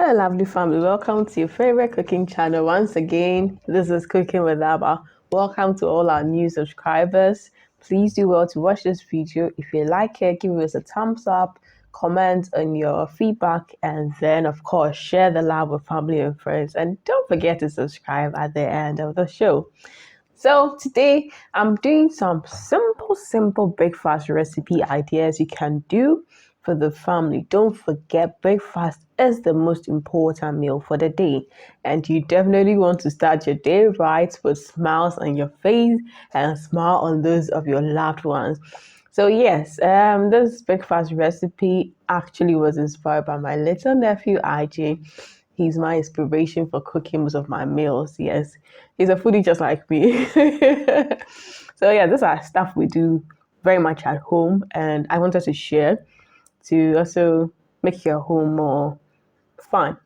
Hello, lovely family. Welcome to your favorite cooking channel. Once again, this is Cooking with Abba. Welcome to all our new subscribers. Please do well to watch this video. If you like it, give us a thumbs up, comment on your feedback, and then, of course, share the love with family and friends. And don't forget to subscribe at the end of the show. So today I'm doing some simple breakfast recipe ideas you can do for the family. Don't forget, breakfast is the most important meal for the day, and you definitely want to start your day right with smiles on your face and smile on those of your loved ones. So yes, this breakfast recipe actually was inspired by my little nephew IJ. He's my inspiration for cooking most of my meals. Yes, he's a foodie just like me. So yeah, these are stuff we do very much at home, and I wanted to share to also make your home more fun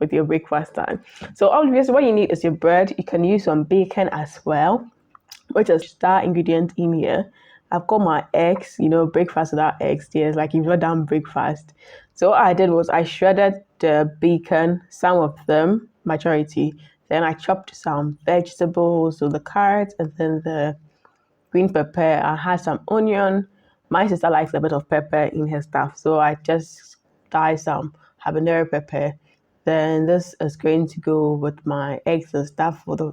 with your breakfast time. So obviously, what you need is your bread. You can use some bacon as well, which is star ingredient in here. I've got my eggs, breakfast without eggs. Yes, like you've not done breakfast. So what I did was I shredded the bacon, some of them, majority. Then I chopped some vegetables, so the carrots and then the green pepper. I had some onion. My sister likes a bit of pepper in her stuff, so I just dye some habanero pepper. Then this is going to go with my eggs and stuff for the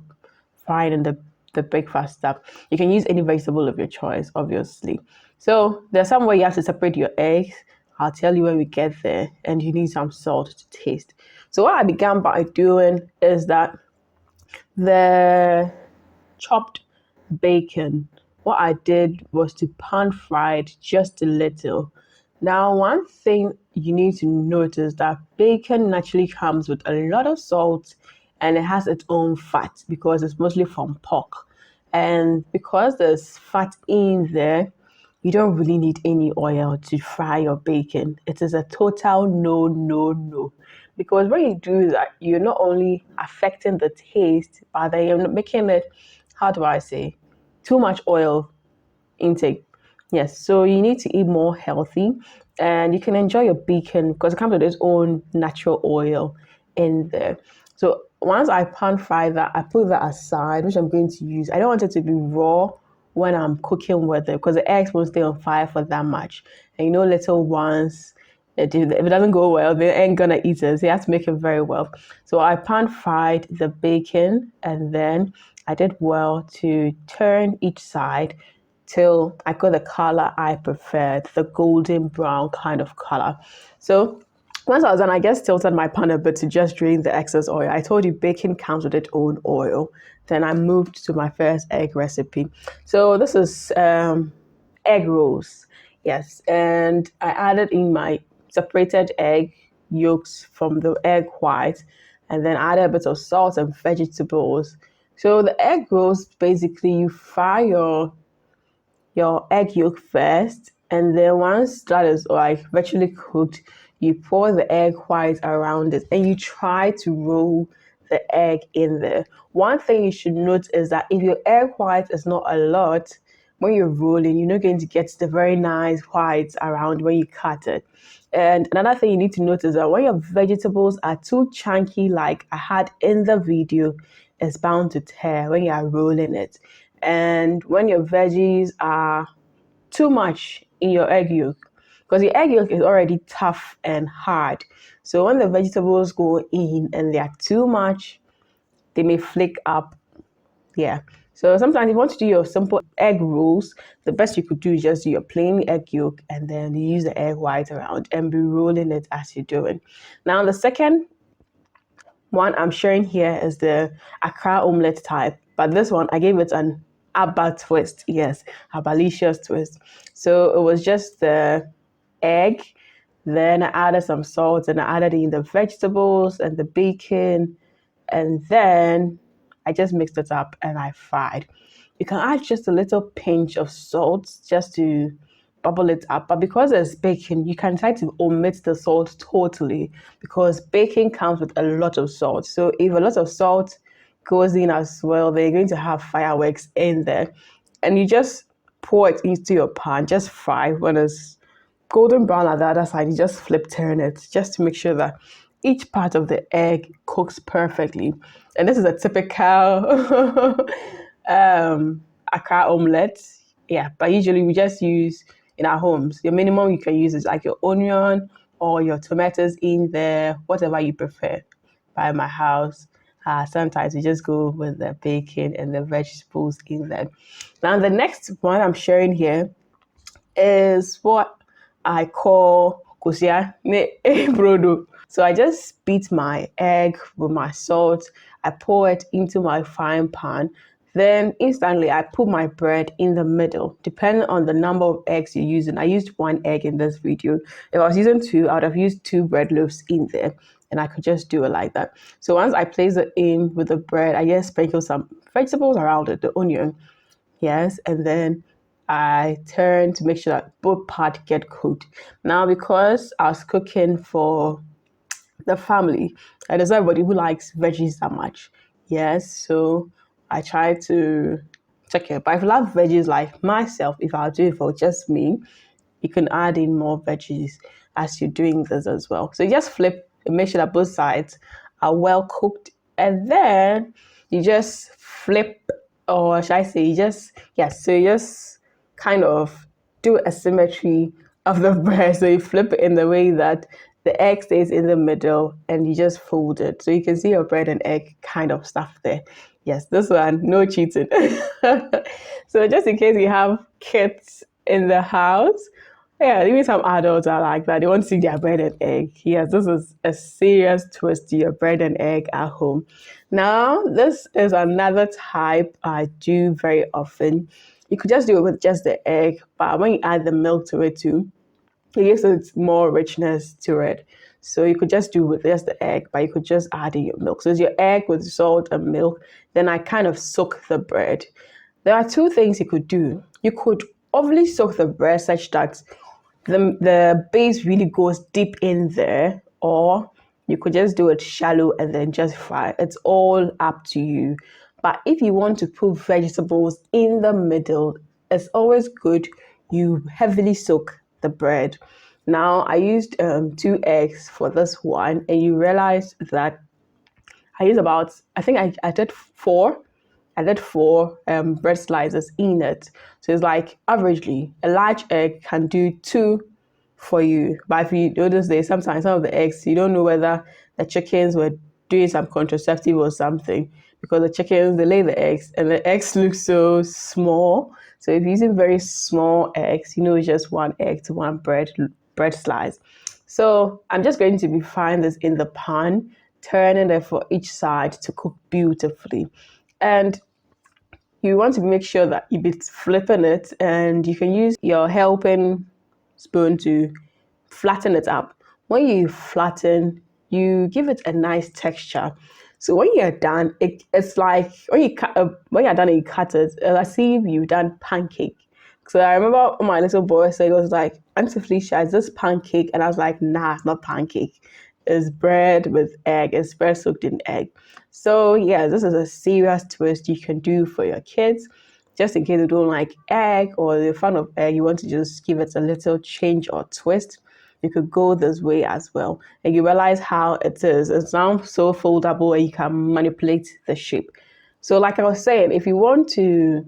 frying and the breakfast stuff. You can use any vegetable of your choice, obviously. So there's some way you have to separate your eggs. I'll tell you when we get there, and you need some salt to taste. So what I began by doing is that the chopped bacon, what I did was to pan fry it just a little. Now, one thing you need to notice that bacon naturally comes with a lot of salt and it has its own fat because it's mostly from pork. And because there's fat in there, you don't really need any oil to fry your bacon. It is a total no, no, no. Because when you do that, you're not only affecting the taste, but then you're making it, how do I say, too much oil intake. Yes, so you need to eat more healthy and you can enjoy your bacon because it comes with its own natural oil in there. So once I pan fry that, I put that aside, which I'm going to use. I don't want it to be raw when I'm cooking with it because the eggs won't stay on fire for that much. And little ones, if it doesn't go well, they ain't gonna eat it. So you have to make it very well. So I pan fried the bacon and then I did well to turn each side till I got the color I preferred, the golden brown kind of color. So once I was done, I just tilted my pan a bit to just drain the excess oil. I told you bacon comes with its own oil. Then I moved to my first egg recipe. So this is egg rolls. Yes, and I added in my separated egg yolks from the egg white and then added a bit of salt and vegetables. So the egg rolls, basically you fry your egg yolk first, and then once that is like virtually cooked, you pour the egg white around it and you try to roll the egg in there. One thing you should note is that if your egg white is not a lot, when you're rolling, you're not going to get the very nice whites around when you cut it. And another thing you need to notice is that when your vegetables are too chunky, like I had in the video, it's bound to tear when you are rolling it. And when your veggies are too much in your egg yolk, because the egg yolk is already tough and hard. So when the vegetables go in and they are too much, they may flake up. Yeah. So sometimes if you want to do your simple egg rolls, the best you could do is just do your plain egg yolk and then you use the egg white around and be rolling it as you're doing. Now the second one I'm sharing here is the Accra omelet type, but this one I gave it an Abba twist. Yes, Abalicious twist. So it was just the egg, then I added some salt and I added in the vegetables and the bacon, and then I just mixed it up and I fried. You can add just a little pinch of salt just to bubble it up, but because it's bacon, you can try to omit the salt totally because bacon comes with a lot of salt. So if a lot of salt goes in as well, they're going to have fireworks in there, and you just pour it into your pan, just fry. When it's golden brown at the other side, you just flip turn it just to make sure that each part of the egg cooks perfectly. And this is a typical Accra omelette. Yeah, but usually we just use in our homes. Your minimum you can use is like your onion or your tomatoes in there, whatever you prefer. By my house, sometimes we just go with the bacon and the vegetables in there. Now the next one I'm sharing here is what I call kusia ne brodo. So I just beat my egg with my salt. I pour it into my frying pan. Then instantly I put my bread in the middle, depending on the number of eggs you're using. I used one egg in this video. If I was using two, I would have used two bread loaves in there, and I could just do it like that. So once I place it in with the bread, I just sprinkle some vegetables around it, the onion, yes, and then I turn to make sure that both parts get cooked. Now, because I was cooking for the family, and there's nobody who likes veggies that much, yes, so I try to check it. But if you love veggies like myself, if I'll do it for just me, you can add in more veggies as you're doing this as well. So you just flip and make sure that both sides are well cooked, and then you just flip, or should I say, you just, yes, so you just kind of do a symmetry of the bread. So you flip it in the way that the egg stays in the middle and you just fold it. So you can see your bread and egg kind of stuff there. Yes, this one, no cheating. So just in case you have kids in the house, yeah, even some adults are like that. They want to see their bread and egg. Yes, this is a serious twist to your bread and egg at home. Now, this is another type I do very often. You could just do it with just the egg, but when you add the milk to it too, it gives it more richness to it. So you could just do with just the egg, but you could just add in your milk. So it's your egg with salt and milk. Then I kind of soak the bread. There are two things you could do. You could overly soak the bread such that the base really goes deep in there, or you could just do it shallow and then just fry. It's all up to you. But if you want to put vegetables in the middle, it's always good you heavily soak the bread. Now I used 2 eggs for this one, and you realize that I used about, I think I did four. I did four bread slices in it. So it's like averagely a large egg can do two for you. But if you notice there, sometimes some of the eggs, you don't know whether the chickens were doing some contraceptive or something, because the chickens, they lay the eggs and the eggs look so small. So if you're using very small eggs, you know it's just one egg to one bread slice. So I'm just going to be frying this in the pan, turning it for each side to cook beautifully. And you want to make sure that you be flipping it, and you can use your helping spoon to flatten it up. When you flatten, you give it a nice texture. So when you're done, it's like when you're done and you cut it, as if you've done pancake. So I remember my little boy said, it was like, Auntie Felicia, is this pancake? And I was like, nah, it's not pancake. It's bread with egg. It's bread soaked in egg. So yeah, this is a serious twist you can do for your kids. Just in case you don't like egg or they're fan of egg, you want to just give it a little change or twist, you could go this way as well. And you realize how it is. It's now so foldable and you can manipulate the shape. So like I was saying, if you want to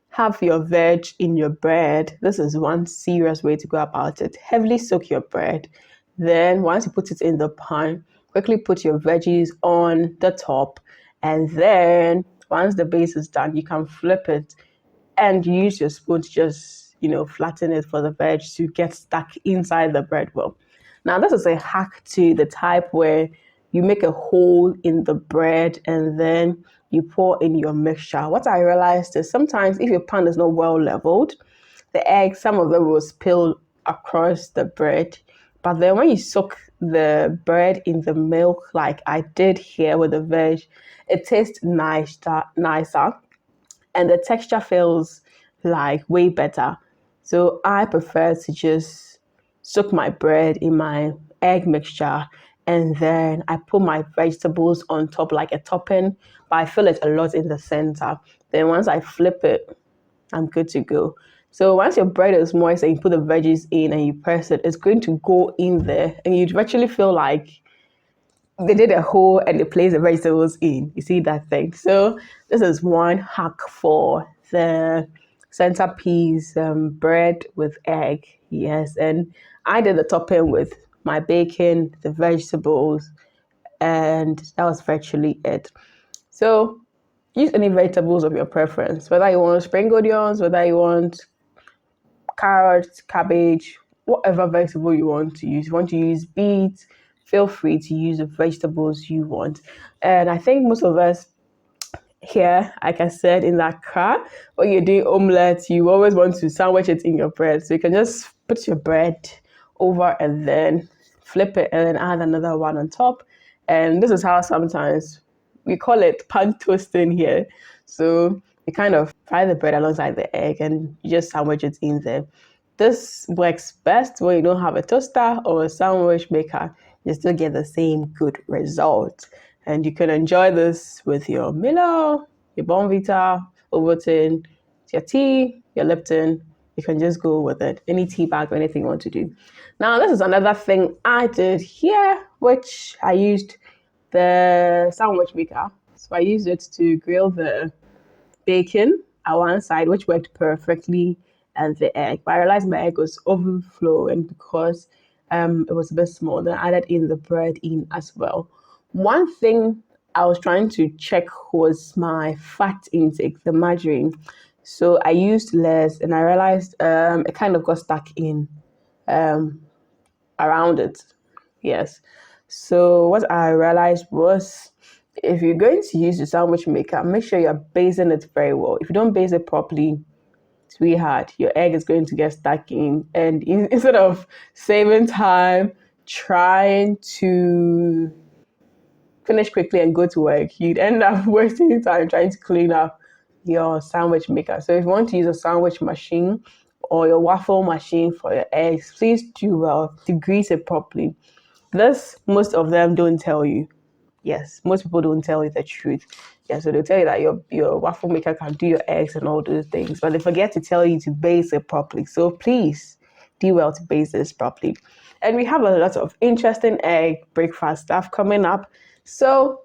have your veg in your bread, this is one serious way to go about it. Heavily soak your bread. Then once you put it in the pan, quickly put your veggies on the top. And then once the base is done, you can flip it and use your spoon to just, flatten it for the veg to get stuck inside the bread well. Now, this is a hack to the type where you make a hole in the bread and then you pour in your mixture. What I realized is sometimes if your pan is not well leveled, the eggs, some of them will spill across the bread. But then when you soak the bread in the milk, like I did here with the veg, it tastes nicer, and the texture feels like way better. So I prefer to just soak my bread in my egg mixture, and then I put my vegetables on top like a topping, but I fill it a lot in the center. Then once I flip it, I'm good to go. So once your bread is moist and you put the veggies in and you press it, it's going to go in there and you'd actually feel like they did a hole and they placed the vegetables in. You see that thing? So this is one hack for the centerpiece bread with egg. Yes, and I did the topping with my bacon, the vegetables, and that was virtually it. So use any vegetables of your preference, whether you want spring onions, whether you want carrots, cabbage, whatever vegetable you want to use. If you want to use beets, feel free to use the vegetables you want. And I think most of us here, like I said, in Accra, when you're doing omelets, you always want to sandwich it in your bread. So you can just put your bread over and then flip it and then add another one on top. And this is how sometimes we call it pan toasting here. So you kind of fry the bread alongside the egg and you just sandwich it in there. This works best when you don't have a toaster or a sandwich maker. You still get the same good result. And you can enjoy this with your Milo, your Bonvita, Ovaltine, your tea, your Lipton. You can just go with it. Any tea bag or anything you want to do. Now, this is another thing I did here, which I used the sandwich maker. So I used it to grill the bacon at one side, which worked perfectly, and the egg. But I realized my egg was overflowing because it was a bit small. Then I added in the bread in as well. One thing I was trying to check was my fat intake, the margarine. So I used less, and I realized it kind of got stuck in around it. Yes. So what I realized was if you're going to use the sandwich maker, make sure you're basting it very well. If you don't base it properly, sweetheart, your egg is going to get stuck in. And instead of saving time trying to finish quickly and go to work, you'd end up wasting time trying to clean up your sandwich maker. So if you want to use a sandwich machine or your waffle machine for your eggs, please do well to grease it properly. This, most of them don't tell you. Yes, most people don't tell you the truth. Yeah, so they'll tell you that your waffle maker can do your eggs and all those things, but they forget to tell you to base it properly. So please do well to base this properly. And we have a lot of interesting egg breakfast stuff coming up. So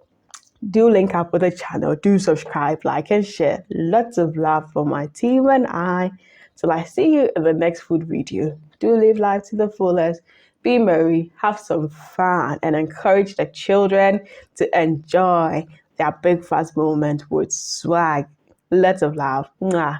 do link up with the channel, do subscribe, like, and share. Lots of love from my team and I. Till I see you in the next food video. Do live life to the fullest. Be merry, have some fun, and encourage the children to enjoy their breakfast moment with swag. Lots of love. Mwah.